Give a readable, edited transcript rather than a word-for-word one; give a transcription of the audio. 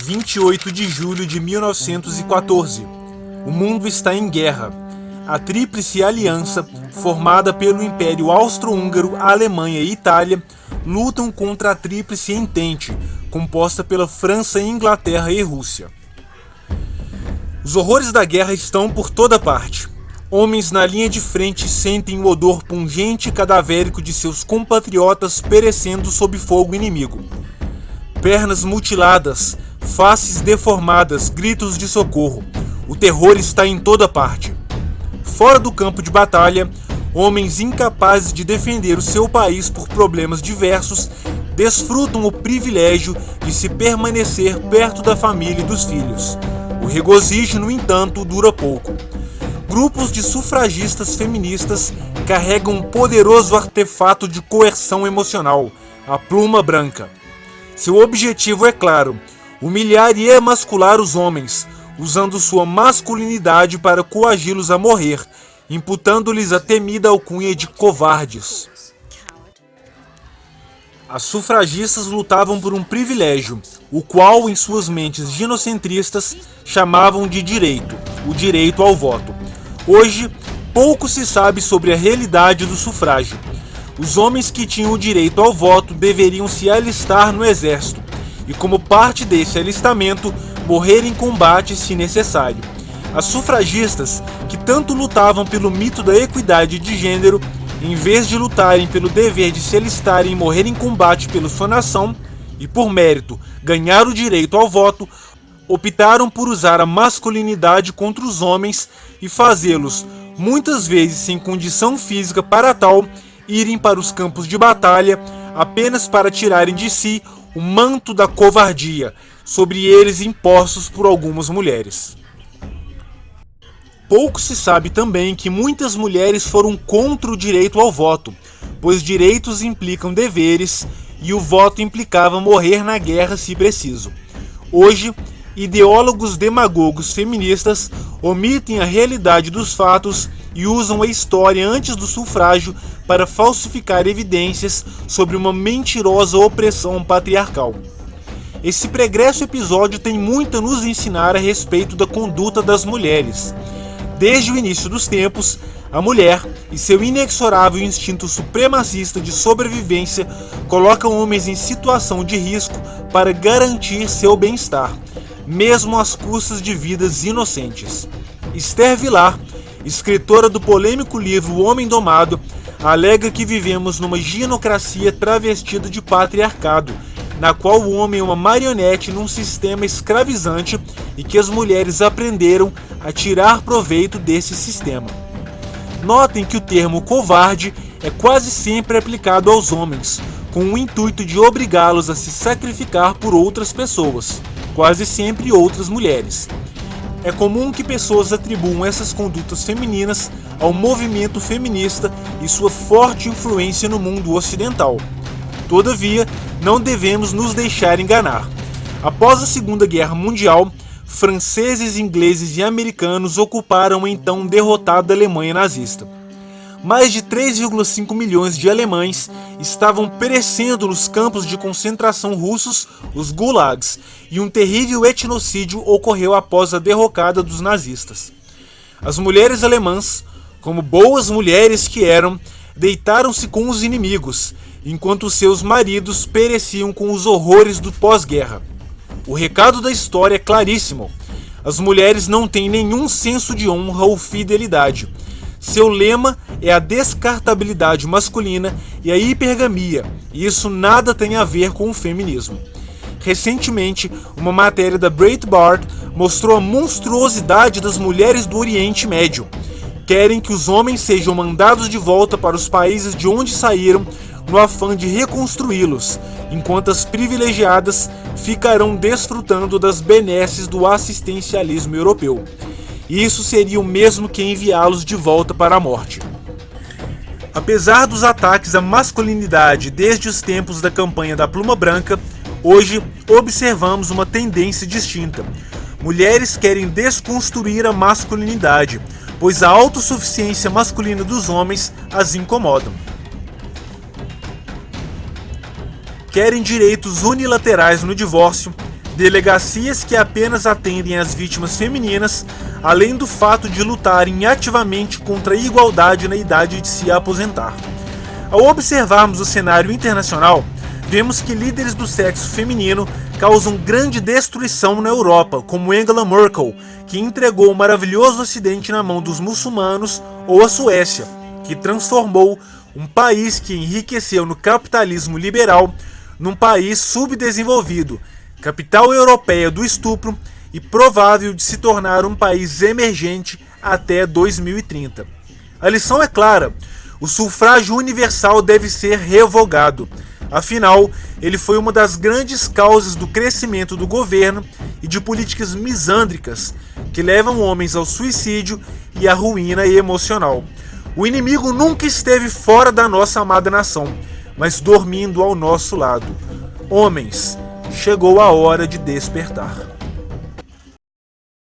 28 de julho de 1914. O mundo está em guerra. A Tríplice Aliança, formada pelo Império Austro-Húngaro, Alemanha e Itália, lutam contra a Tríplice Entente, composta pela França, Inglaterra e Rússia. Os horrores da guerra estão por toda parte. Homens na linha de frente sentem o odor pungente e cadavérico de seus compatriotas perecendo sob fogo inimigo. Pernas mutiladas, faces deformadas, gritos de socorro. O terror está em toda parte. Fora do campo de batalha, homens incapazes de defender o seu país por problemas diversos desfrutam o privilégio de se permanecer perto da família e dos filhos. O regozijo, no entanto, dura pouco. Grupos de sufragistas feministas carregam um poderoso artefato de coerção emocional, a pluma branca. Seu objetivo é claro: humilhar e emascular os homens, usando sua masculinidade para coagi-los a morrer, imputando-lhes a temida alcunha de covardes. As sufragistas lutavam por um privilégio, o qual, em suas mentes ginocentristas, chamavam de direito, o direito ao voto. Hoje, pouco se sabe sobre a realidade do sufrágio. Os homens que tinham o direito ao voto deveriam se alistar no exército, e como parte desse alistamento, morrer em combate se necessário. As sufragistas, que tanto lutavam pelo mito da equidade de gênero, em vez de lutarem pelo dever de se alistarem e morrer em combate pela sua nação, e por mérito ganhar o direito ao voto, optaram por usar a masculinidade contra os homens e fazê-los, muitas vezes sem condição física para tal, irem para os campos de batalha apenas para tirarem de si o manto da covardia, sobre eles impostos por algumas mulheres. Pouco se sabe também que muitas mulheres foram contra o direito ao voto, pois direitos implicam deveres e o voto implicava morrer na guerra se preciso. Hoje, ideólogos demagogos feministas omitem a realidade dos fatos e usam a história antes do sufrágio para falsificar evidências sobre uma mentirosa opressão patriarcal. Esse pregresso episódio tem muito a nos ensinar a respeito da conduta das mulheres. Desde o início dos tempos, a mulher e seu inexorável instinto supremacista de sobrevivência colocam homens em situação de risco para garantir seu bem-estar, mesmo às custas de vidas inocentes. Esther Vilar, escritora do polêmico livro O Homem Domado, alega que vivemos numa ginocracia travestida de patriarcado, na qual o homem é uma marionete num sistema escravizante e que as mulheres aprenderam a tirar proveito desse sistema. Notem que o termo covarde é quase sempre aplicado aos homens, com o intuito de obrigá-los a se sacrificar por outras pessoas, quase sempre outras mulheres. É comum que pessoas atribuam essas condutas femininas ao movimento feminista e sua forte influência no mundo ocidental. Todavia, não devemos nos deixar enganar. Após a Segunda Guerra Mundial, franceses, ingleses e americanos ocuparam a então derrotada Alemanha nazista. Mais de 3,5 milhões de alemães estavam perecendo nos campos de concentração russos, os gulags, e um terrível etnocídio ocorreu após a derrocada dos nazistas. As mulheres alemãs, como boas mulheres que eram, deitaram-se com os inimigos, enquanto seus maridos pereciam com os horrores do pós-guerra. O recado da história é claríssimo. As mulheres não têm nenhum senso de honra ou fidelidade. Seu lema é a descartabilidade masculina e a hipergamia, e isso nada tem a ver com o feminismo. Recentemente, uma matéria da Breitbart mostrou a monstruosidade das mulheres do Oriente Médio. Querem que os homens sejam mandados de volta para os países de onde saíram no afã de reconstruí-los, enquanto as privilegiadas ficarão desfrutando das benesses do assistencialismo europeu. Isso seria o mesmo que enviá-los de volta para a morte. Apesar dos ataques à masculinidade desde os tempos da campanha da Pluma Branca, hoje observamos uma tendência distinta. Mulheres querem desconstruir a masculinidade, pois a autossuficiência masculina dos homens as incomoda. Querem direitos unilaterais no divórcio, Delegacias que apenas atendem às vítimas femininas, além do fato de lutarem ativamente contra a igualdade na idade de se aposentar. Ao observarmos o cenário internacional, vemos que líderes do sexo feminino causam grande destruição na Europa, como Angela Merkel, que entregou o maravilhoso Ocidente na mão dos muçulmanos, ou a Suécia, que transformou um país que enriqueceu no capitalismo liberal num país subdesenvolvido, capital europeia do estupro e provável de se tornar um país emergente até 2030. A lição é clara: o sufrágio universal deve ser revogado. Afinal, ele foi uma das grandes causas do crescimento do governo e de políticas misândricas que levam homens ao suicídio e à ruína emocional. O inimigo nunca esteve fora da nossa amada nação, mas dormindo ao nosso lado. Homens, chegou a hora de despertar.